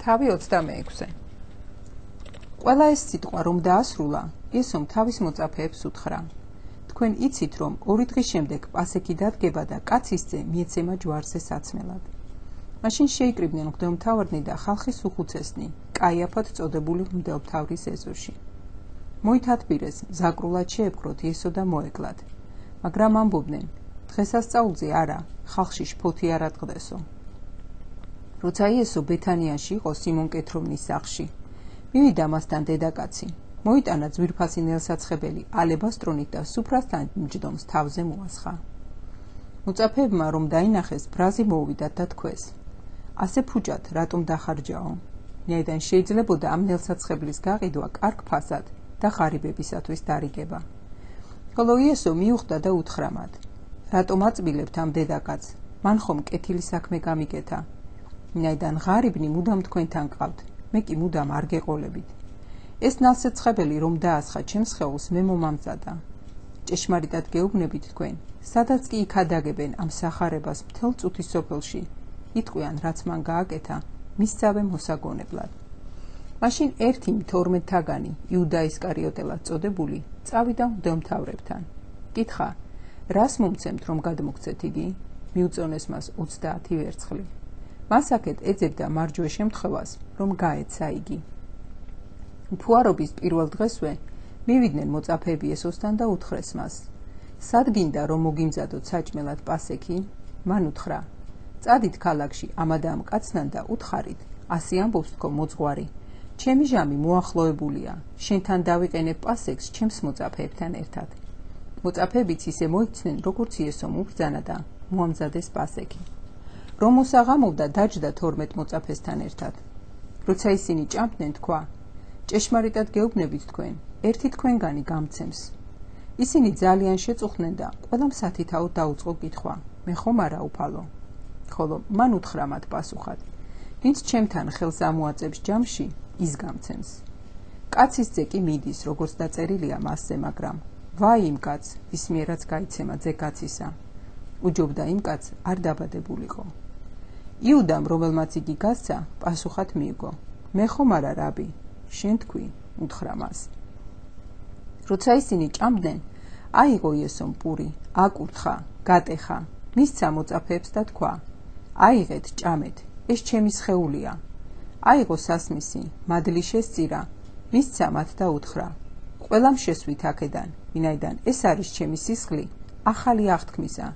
თავი 26. ყველა ეს სიტყვა რომ დაასრულა, იესომ თავის მოწაფეებს უთხრა: თქვენ იცით, რომ 2 დღის შემდეგ პასექი დადგება და კაცისძე მიეცემა ჯვარზე საცმელად. მაშინ შეიკრიბნენ მღვდელმთავარნი და ხალხის უხუცესნი კაიაფად წოდებული მღვდელმთავრის ეზოში. მოითათბირეს, მზაკრულად შეებყროთ იესო და მოეკლათ, მაგრამ ამბობდნენ: დღესასწაულზე არა, ხალხში შფოთი არ ატყდესო. როცა იესო ბეთანიაში იყო სიმონ კეთროვნის სახლში, მივიდა მასთან დედაკაცი, მოიტანა ძვირფასი ნელსაცხებელი ალებასტრონით და სუფრასთან მჯდომს თავზე მოასხა. მოწაფეებმა რომ დაინახეს, ბრაზი მოუვიდათ და თქვეს: ასე ფუჭად რატომ დახარჯაო? ვინაიდან შეიძლებოდა ამ ნელსაცხებლის გაყიდვა კარგ ფასად და ღარიბებისათვის დარიგება. ხოლო იესო მიუხვდა და უთხრა მათ: რატომ აწბილებთ ამ დედაკაცს? მან ხომ კეთილი საქმე გამიკეთა. ვინაიდან ღარიბნი მუდამ თქვენთან ყავთ, მე კი მუდამ არ გეყოლებით. ეს ნალსაცხებელი რომ დაასხა ჩემს სხეულს, მე მომამზადა. ჭეშმარიტად გეუბნებით თქვენ, სადაც კი იქ ადაგებენ ამ სახარებას მთელ წუთის სოფელში, იტყვიან, რაც მან გააკეთა, მისცავე მოსაგონებლად. მაშინ ერთი მ-12 იუდა ისკარიოტელად წოდებული წავიდა მღვდელმთავრებთან. კითხა: რას მომცემთ რომ გადმოგცეთ იგი? მიუწონეს მას 30 ვერცხლი. მას აქეთ ეძებდა მარჯვე შემთხვევას, რომ გაეცა იგი. ფუარობის პირველ დღესვე მივიდნენ მოწაფეები იესოსთან და უთხრეს მას: სად გინდა რომ მოგიმზადოთ საჭმელად პასექი? მან უთხრა: წადით ქალაქში ამადა ამ კაცთან და უთხარით, ასე ამბობს თქო მოძღვარი, ჩემი ჟამი მოახლოებულია, შენთან დავიყენებ პასექს ჩემს მოწაფეებთან ერთად. მოწაფეებიც ისე მოიქცნენ, როგორც იესომ უბრძანა და მოამზადეს პასექი. რომ მოსაღამოვდა, დაჯდა 12 მოწაფესთან ერთად. როცა ისინი ჭამდნენ, თქვა: ჭეშმარიტად გეუბნებით თქვენ, ერთი თქვენგანი გამცემს. ისინი ძალიან შეწუხდნენ და ყველამ სათითაოდ დაუწყო კითხვა: მე ხომ არა უფალო? ხოლო მან უთხრა მათ პასუხად: ვინც ჩემთან ხელს ამოაწებს ჯამში, ის გამცემს. კაცისძე კი მიდის, როგორც დაწერილია მასზე, მაგრამ ვაი იმ კაცს, ვის მიერაც გაიცემა ძე კაცისა. უჯობდა იმ კაცს არ დაბადებულიყო. იუდამ, რომელმაც იგი გასცა, პასუხად მიიგო: მე ხომ არა რაბი? შენ თქვი, უთხრა მას. როცა ისინი ჭამდნენ, აიღო იესომ პური, აკურთხა, გატეხა, მისცა მოწაფეებს და თქვა: აიღეთ, ჭამეთ, ეს ჩემი სხეულია. აიღო სასმისი, მადლი შესწირა, მისცა მათ და უთხრა: ყველამ შესვით აქედან, ვინაიდან ეს არის ჩემი სისხლი, ახალი აღთქმისა,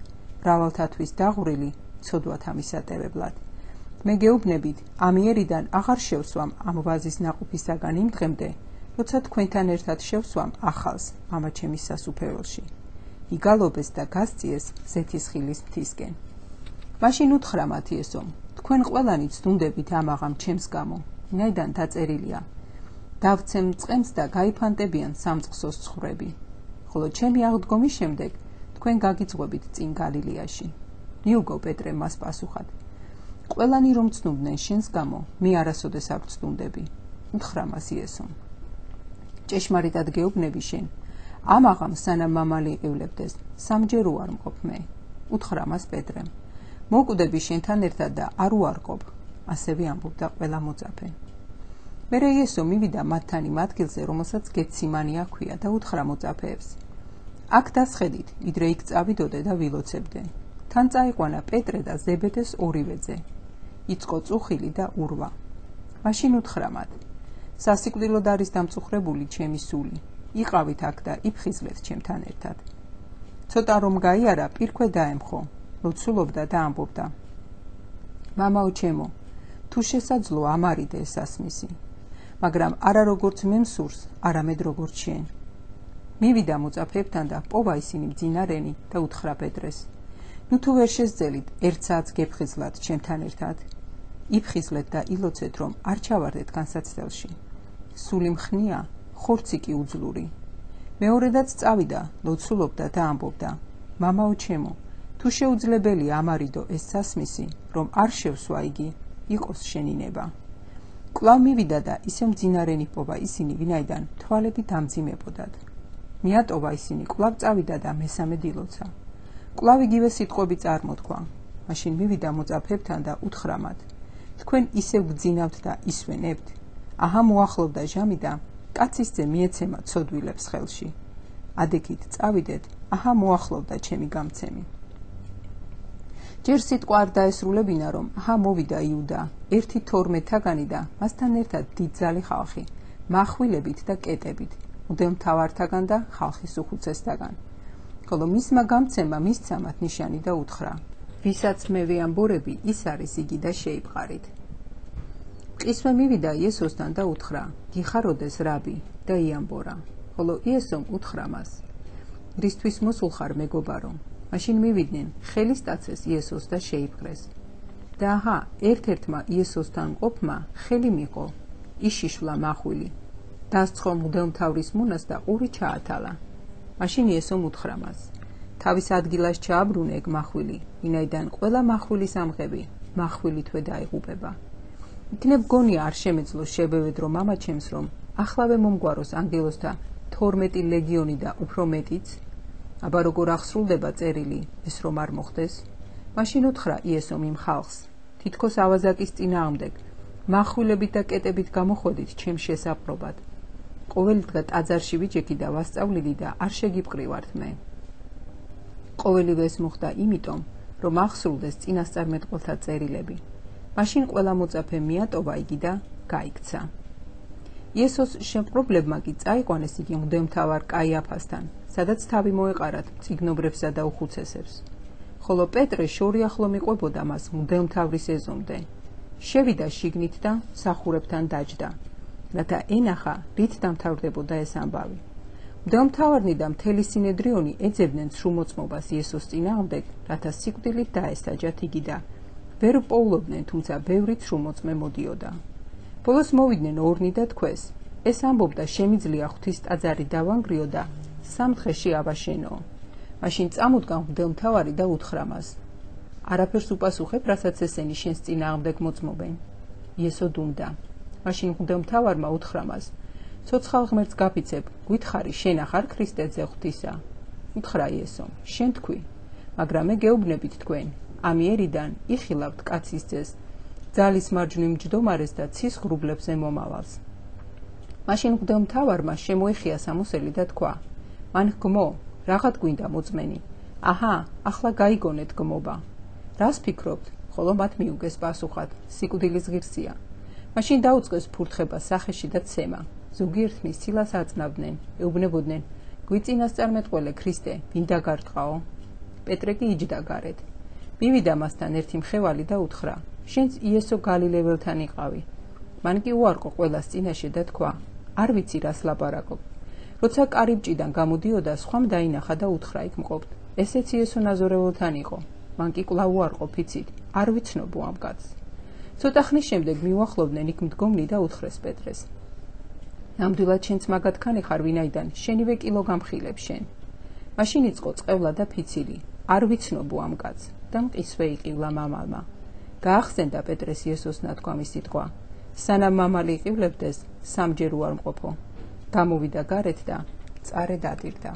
მრავალთათვის დაღვრილი ცოდვათა მისატევებლად. მე გეუბნებით, ამიერიდან აღარ შევსვამ ამ ვაზის ნაყოფისაგან იმ დღემდე, როცა თქვენთან ერთად შევსვამ ახალს მამა ჩემის სასუფეველში. იგალობეს და გასწიეს ზეთისხილის მთისკენ. მაშინ უთხრა მათ იესომ: თქვენ ყველანი ცდუნდებით ამაღამ ჩემს გამო, ვინაიდან დაწერილია: დავცემ წყემს და გაიფანტებიან სამწყსოს ცხვრები. ხოლო ჩემი აღდგომის შემდეგ თქვენ გაგიძღვებით წინ გალილეაში. მიუგო პეტრემ მას პასუხად: ყველანი რომ ცდუნდნენ შენს გამო, მე არასოდეს არ ვცდუნდები. უთხრა მას იესომ: ჭეშმარიტად გეუბნები შენ, ამაღამ სანამ მამალი იყივლებდეს, სამჯერ უარ მყოფ მე. უთხრა მას პეტრემ: მოკვდები შენთან ერთად და არ უარყოფ. ასევე ამბობდა ყველა მოწაფე. მერე იესო მივიდა მათთან იმ ადგილზე, რომელსაც გეთსიმანია ჰქვია და უთხრა მოწაფეებს: აქ დასხედით, ვიდრე იქ წავიდოდე და ვილოცებდე. თან წაიყვანა პეტრე და ზებედეს ორივეძე. იწყო წუხილი და ურვა. მაშინ უთხრა მათ: სასიკვდილოდ არის დამწუხრებული ჩემი სული. იყავით აქ და იფხიზლეთ ჩემთან ერთად. ცოტა რომ გაიარა, პირქვე დაემხო, ლოცულობდა და ამბობდა: მამაო ჩემო, თუ შესაძლო ამარიდე ეს სასმისი, მაგრამ არა როგორც მე მსურს, არამედ როგორც შენ. მივიდა მოწაფეებთან და პოვა ისინი მძინარენი და უთხრა პეტრეს: ნუ თუ ვერ შესძელით, ერთ საათს გეფხიზლათ ჩემთან ერთად. იფხიზლეთ და ილოცეთ, რომ არ ჩავარდეთ განსაცდელში. სული მხნია, ხორცი კი უძლური. მეორედაც წავიდა, ლოცულობდა და ამბობდა: მამაო ჩემო, თუ შეუძლებელია ამარიდო ეს სასმისი, რომ არ შევსვა იგი, იყოს შენინება. კვლავ მივიდა და ისე მძინარენი პოვა ისინი, ვინაიდან თვალები დამძიმებოდათ. მიატოვა ისინი, კვლავ წავიდა და მესამედ ილოცა. კვლავ იგივე სიტყვები წარმოთქვა. მაშინ მივიდა მოწაფეებთან და უთხრა მათ: თქვენ ისევ გძინავთ და ისვენებთ? აჰა, მოახლოვდა ჟამი და კაცის ძე მიეცემა ცოდვილებს ხელში. ადექით წავიდეთ, აჰა, მოახლოვდა ჩემი გამცემი. ჯერ სიტყვა არ დაესრულებინა, რომ აჰა, მოვიდა იუდა, 1-12 და მასთან ერთად დიდძალი ხალხი, מחვილებით და კეტებით, მღვდელმთავართაგან და ხალხის უხუცესთაგან. ხოლო მისმა გამცემმა მისცა მათ ნიშანი და უთხრა: ვისაც მე ვეამბორები, ის არის იგი და შეიპყარით. მყისვე მივიდა იესოსთან და უთხრა: გიხაროდეს რაბი, და იამბორა. ხოლო იესომ უთხრა მას: რისთვის მოსულ ხარ მეგობარო? მაშინ მივიდნენ, ხელის ტაცეს იესოს და შეიპყრეს. და აჰა, ერთ-ერთმა იესოსთან მყოფმა ხელი მიიღო, იშიშვლა მახვილი, დასცხო მღვდელმთავრის მონას და ყური ჩაათალა. მაშინ იესომ უთხრა მას: თავის ადგილას ჩააბრუნე ეგ მახვილი, ვინაიდან ყველა მახვილის ამღები მახვილითვე დაიღუპება. იქნებ გონია არ შემეძლო შებევედრო მამაჩემს, რომ ახლავე მომგვაროს ანგელოზთა 12 ლეგიონი და უფრო მეტიც? აბა როგორ აღსრულდება წერილი, ეს რომ არ მოხდეს? მაშინ უთხრა იესომ იმ ხალხს: თითქოს ავაზაკის წინააღმდეგ მახვილებით და კეტებით გამოხვედით ჩემს შესაყრობად. ყოველი დღე ტაძარში ვიჯექი და ვასწავლიდი და არ შეგიპყრივართ მე. ყოველივე ეს მოხდა იმიტომ, რომ აღსრულდეს წინასწარმეტყველთა წერილები. მაშინ ყველა მოწაფე მიატოვა იგი და გაიქცა. იესოს შემპყრობლებმა კი წაიყვანეს იგი მღვდელმთავარ კაიაფასთან, სადაც თავი მოეყარათ მწიგნობრებსა და უხუცესებს. ხოლო პეტრე შორი ახლო მიყვებოდა მას მღვდელმთავრის ეზომდე. შევიდა შიგნით და მსახურებთან დაჯდა, რათა ენახა, რით დამთავრდებოდა ეს ამბავი. მღვდელმთავარნი და მთელი სინედრიონი ეძებდნენ სრულმოწმობას იესოს წინააღმდეგ, რათა სიკვდილით დაესაჯათ იგი და ვერ პოულობდნენ, თუმცა ბევრი სრულმოწმე მოდიოდა. ბოლოს მოვიდნენ ორნი და თქვეს: ეს ამბობდა, შემიძლია ღვთის ტაძარი დავანგრიო და 3 დღეში ავაშენო. მაშინ წამოდგა მღვდელმთავარი და უთხრა მას: არაფერს უპასუხებ, რასაც ესენი შენს წინააღმდეგ მოწმობენ. იესო დუმდა. მაშინ მღვდელმთავარმა უთხრა მას: ცოცხალ ღმერთს გაფიცებ, გითხარი, შენ ახარ ქრისტე ძე ღვთისა? უთხრა იესომ: შენ თქვი. მაგრამ მე გეუბნებით თქვენ, ამიერიდან იხილავთ კაცის ძეს, ძალის მარჯვნივ მჯდომარეს და ცის ღრუბლებზე მომავალს. მაშინ მღვდელმთავარმა შემოიხია სამოსელი და თქვა: მან გმო, რაღაც გვინდა მოწმენი? აჰა, ახლა გაიგონეთ გმობა. რას ფიქრობთ? ხოლო მათ მიუგეს პასუხად: სიკვდილის ღირსია. მაშინ დაუწყეს ფურთხება სახეში და ცემა. ზოგიერთნის ცილას აწნავდნენ, ეუბნებოდნენ: გვიწინასწარმეტყველე ქრისტე, ვინ დაგარტყაო? პეტრე კი იჯდა გარეთ. მივიდა მასთან ერთი მხევალი და უთხრა: შენც იესო გალილეველთან იყავი. მან კი უარყო ყველას წინაშე და თქვა: არ ვიცი რას ლაპარაკობ. როცა კარიბჭიდან გამოდიოდა, სხვამ დაინახა და უთხრა იქ მყოფთ: ესეც იესო ნაზორეველთან იყო. მან კი კვლავ უარყო ფიცით: არ ვიცნობო ამ კაცს. ცოტა ხნის შემდეგ მიუახლოვდნენ იქ მდგომნი და უთხრეს პეტრეს: ნამდვილად შენც მაგათქანი ხარ, ვინაიდან შენივე კილო გამხილებ შენ. მაშინ იწყო წყევლა და ფიცილი: არ ვიცნობო ამ კაცს და მყისვე იყივლა მამალმა. გაახსენდა პეტრეს იესოს ნათქვამი სიტყვა: სანამ მამალი იყივლებდეს, 3 ჯერ უარ მყოფო. გამოვიდა გარეთ და წარე დადირდა.